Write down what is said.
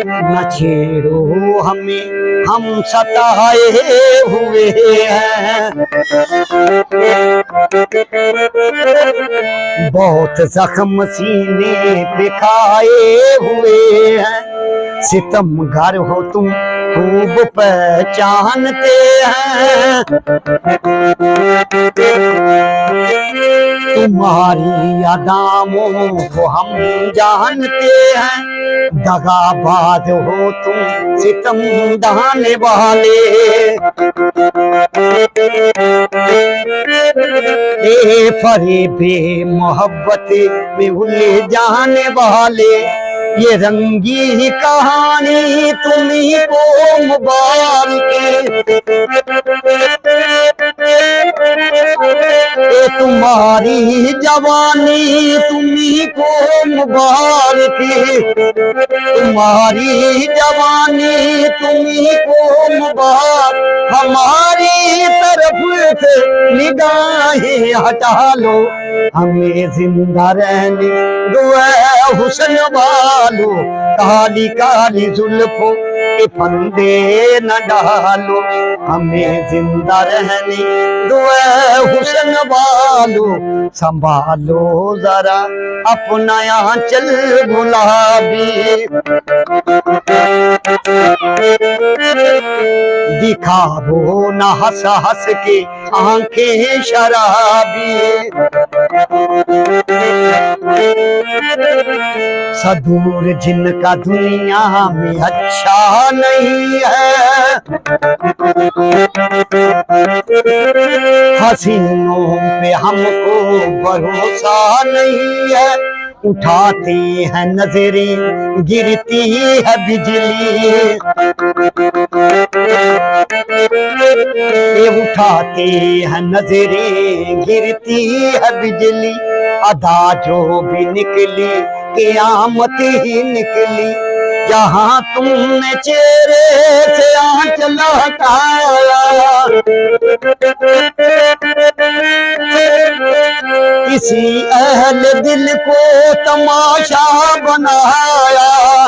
न छेड़ो हमें, हम सताए हुए हैं। बहुत जख्म सीने पे खाए हुए हैं। सितमगर हो तुम खूब पहचानते हैं। तुम्हारी अदामों को हम जानते हैं। दगाबाज हो तुम, सितम ढाने वाले। फरेबे मोहब्बत में उलझ जाने वाले, ये रंगी कहानी तुम्ही को मुबारक। तुम्हारी जवानी तुम्ही को मुबारक। तुम्हारी जवानी तुम्ही को मुबारक। हमारी तरफ से निगाहें हटा लो, हमें जिंदा रहने दो हुस्न वालो। काली काली जुल्फों के फंदे न डालो, हमें जिंदा रहने दो हुस्न वालो। संभालो जरा अपना आंचल गुलाबी। दिखाओ न हंस हंस के आंखें शराबी। सदूर जिनका दुनिया में अच्छा नहीं है। हसीनों पे हमको भरोसा नहीं है। उठाते हैं नजरें गिरती है बिजली। ये उठाते हैं नजरें गिरती है बिजली। अदा जो भी निकली क़यामत ही निकली। जहाँ तुमने चेहरे से आंचल हटाया, किसी अहल दिल को तमाशा बनाया।